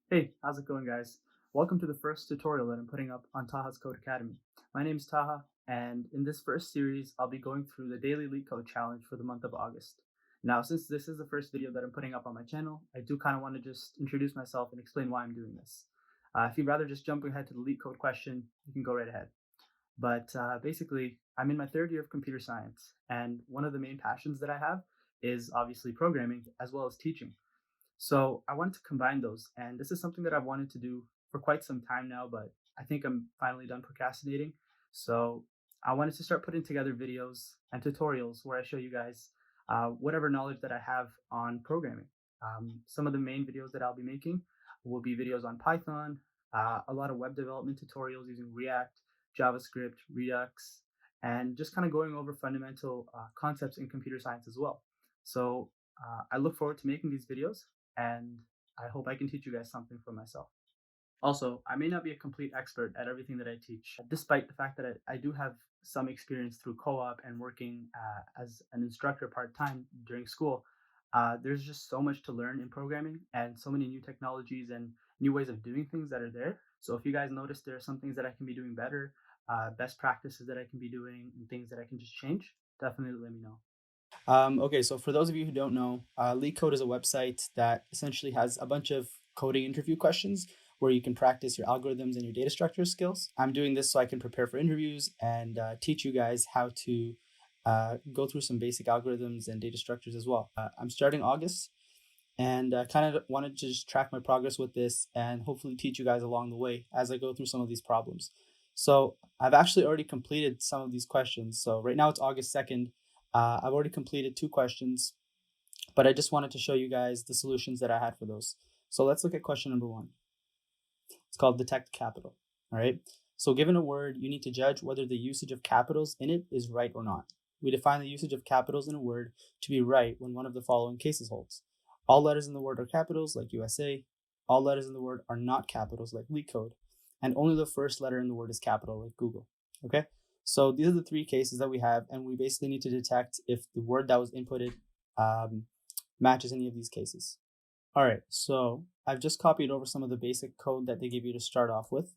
Hey, how's it going, guys? Welcome to the first tutorial that I'm putting up on Taha's Code Academy. My name is Taha, and in this first series, I'll be going through the daily leetcode challenge for the month of August. Now, since this is the first video that I'm putting up on my channel, I do kind of want to just introduce myself and explain why I'm doing this. If you'd rather just jump ahead to the leetcode question, you can go right ahead. But basically, I'm in my third year of computer science, and one of the main passions that I have is obviously programming as well as teaching. So I wanted to combine those, and this is something that I've wanted to do for quite some time now, but I think I'm finally done procrastinating. So I wanted to start putting together videos and tutorials where I show you guys whatever knowledge that I have on programming. Some of the main videos that I'll be making will be videos on Python, a lot of web development tutorials using React, JavaScript, Redux, and just kind of going over fundamental concepts in computer science as well. So I look forward to making these videos, and I hope I can teach you guys something for myself. Also, I may not be a complete expert at everything that I teach, despite the fact that I do have some experience through co op and working as an instructor part time during school. There's just so much to learn in programming and so many new technologies and new ways of doing things that are there. So, if you guys notice there are some things that I can be doing better, best practices that I can be doing, and things that I can just change, definitely let me know. Okay, so for those of you who don't know, LeetCode is a website that essentially has a bunch of coding interview questions where you can practice your algorithms and your data structure skills. I'm doing this so I can prepare for interviews and teach you guys how to go through some basic algorithms and data structures as well. I'm starting August and kind of wanted to just track my progress with this and hopefully teach you guys along the way as I go through some of these problems. So I've actually already completed some of these questions. So right now it's August 2nd. I've already completed 2 questions, but I just wanted to show you guys the solutions that I had for those. So let's look at question number 1. It's called detect capital. All right. So given a word, you need to judge whether the usage of capitals in it is right or not. We define the usage of capitals in a word to be right when one of the following cases holds. All letters in the word are capitals, like USA. All letters in the word are not capitals, like LeetCode. And only the first letter in the word is capital, like Google. Okay? So these are the 3 cases that we have, and we basically need to detect if the word that was inputted matches any of these cases. All right, so I've just copied over some of the basic code that they give you to start off with.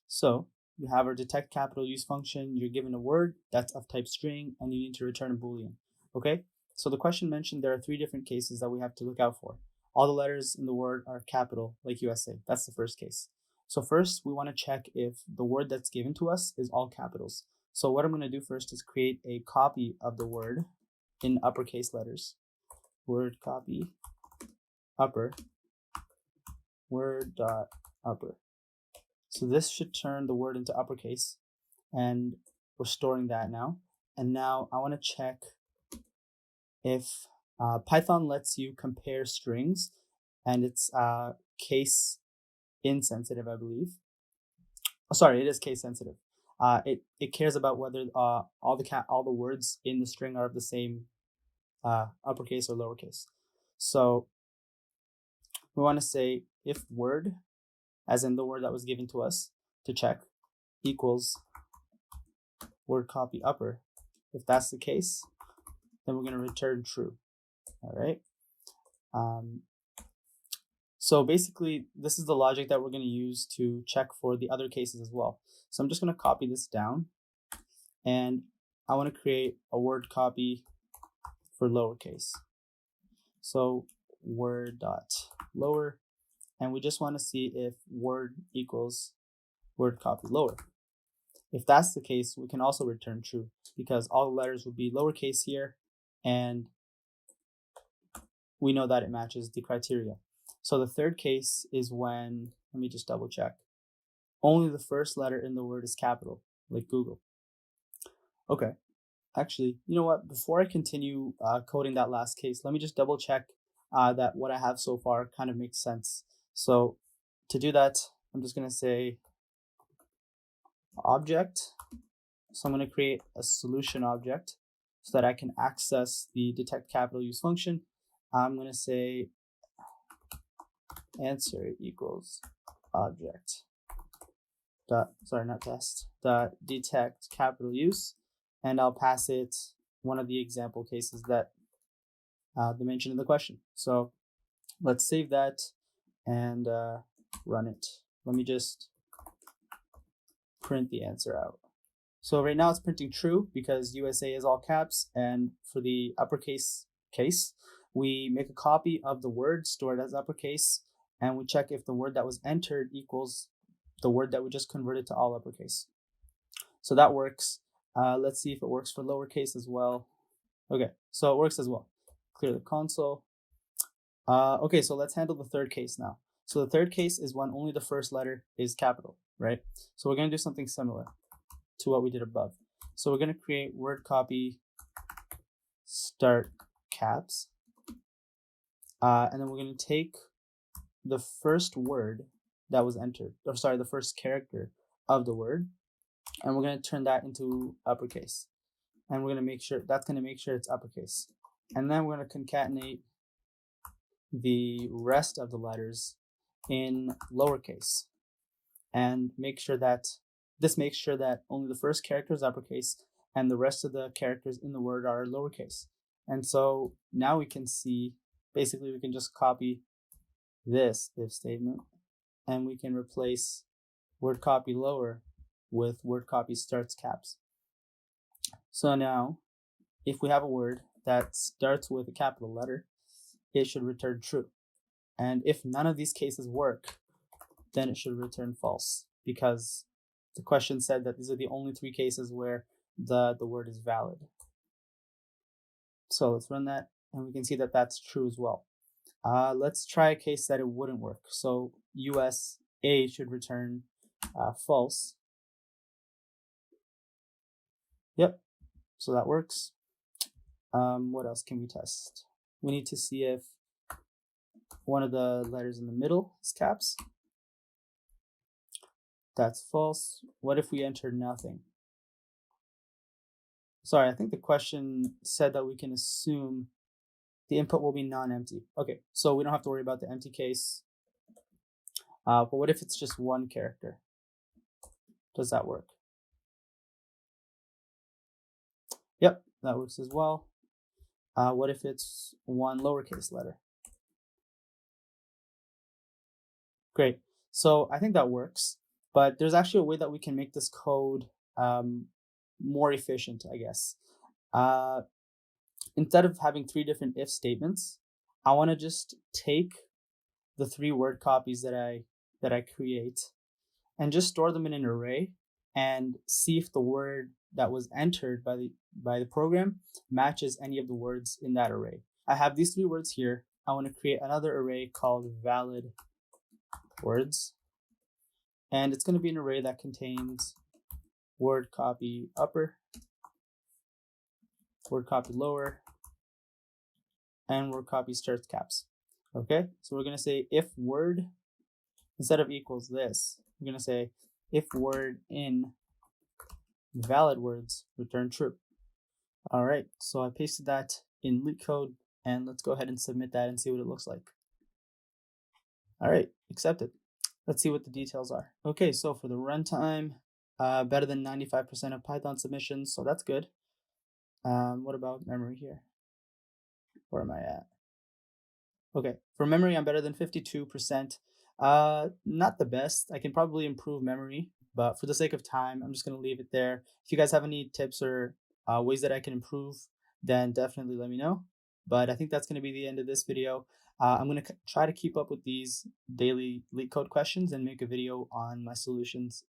So you have our detect capital use function. You're given a word that's of type string, and you need to return a Boolean. Okay, so the question mentioned there are 3 different cases that we have to look out for. All the letters in the word are capital, like USA. That's the first case. So first, we want to check if the word that's given to us is all capitals. So what I'm going to do first is create a copy of the word in uppercase letters. Word copy upper, word dot upper. So this should turn the word into uppercase, and we're storing that now. And now I want to check if Python lets you compare strings, and it's case insensitive, I believe. Oh, sorry, it is case sensitive. It cares about whether all the words in the string are of the same uppercase or lowercase. So we want to say if word, as in the word that was given to us to check, equals word copy upper. If that's the case, then we're going to return true. All right. So basically, this is the logic that we're going to use to check for the other cases as well. So I'm just going to copy this down, and I want to create a word copy for lowercase. So word dot lower, and we just want to see if word equals word copy lower. If that's the case, we can also return true because all the letters will be lowercase here, and we know that it matches the criteria. So the third case is when, let me just double check, only the first letter in the word is capital, like Google. Okay, actually, you know what? Before I continue coding that last case, let me just double check that what I have so far kind of makes sense. So to do that, I'm just going to say object. So I'm going to create a solution object so that I can access the detect capital use function. I'm going to say answer equals object dot, sorry, not test, dot detect capital use, and I'll pass it one of the example cases that they mentioned in the question. So let's save that, and run it. Let me just print the answer out. So right now it's printing true because USA is all caps, and for the uppercase case, we make a copy of the word stored as uppercase, and we check if the word that was entered equals the word that we just converted to all uppercase. So that works. Let's see if it works for lowercase as well. Okay, so it works as well. Clear the console. Okay, so let's handle the third case now. So the third case is when only the first letter is capital, right? So we're going to do something similar to what we did above. So we're going to create word copy start caps. And then we're going to take the first word that was entered, or sorry, the first character of the word, and we're going to turn that into uppercase. And we're going to make sure it's uppercase. And then we're going to concatenate the rest of the letters in lowercase and make sure that only the first character is uppercase and the rest of the characters in the word are lowercase. And so now we can see, basically we can just copy this if statement and we can replace word copy lower with word copy starts caps. So now if we have a word that starts with a capital letter, it should return true. And if none of these cases work, then it should return false, because the question said that these are the only three cases where the word is valid. So let's run that, and we can see that that's true as well. Let's try a case that it wouldn't work. So USA should return false. Yep, so that works. What else can we test? We need to see if one of the letters in the middle is caps. That's false. What if we enter nothing? Sorry, I think the question said that we can assume the input will be non-empty. Okay, so we don't have to worry about the empty case. But what if it's just one character? Does that work? Yep, that works as well. What if it's one lowercase letter? Great. So I think that works, but there's actually a way that we can make this code more efficient, I guess. Instead of having three different if statements, I want to just take the three word copies that I create and just store them in an array and see if the word that was entered by the program matches any of the words in that array. I have these three words here. I want to create another array called valid words, and it's going to be an array that contains word copy upper, word copy lower, and word copy starts caps. Okay, so we're going to say if word, instead of equals this, we're going to say if word in valid words return true. All right, so I pasted that in LeetCode, and let's go ahead and submit that and see what it looks like. All right, accepted. Let's see what the details are. Okay, so for the runtime, better than 95% of Python submissions, so that's good. What about memory here? Where am I at? Okay, for memory, I'm better than 52%. Not the best. I can probably improve memory, but for the sake of time, I'm just going to leave it there. If you guys have any tips or ways that I can improve, then definitely let me know. But I think that's going to be the end of this video. I'm going to try to keep up with these daily LeetCode questions and make a video on my solutions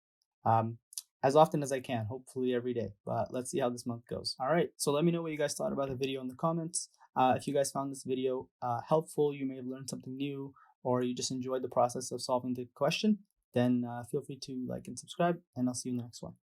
as often as I can, hopefully every day. But let's see how this month goes. All right, so let me know what you guys thought about the video in the comments. If you guys found this video helpful, you may have learned something new, or you just enjoyed the process of solving the question, then feel free to like and subscribe, and I'll see you in the next one.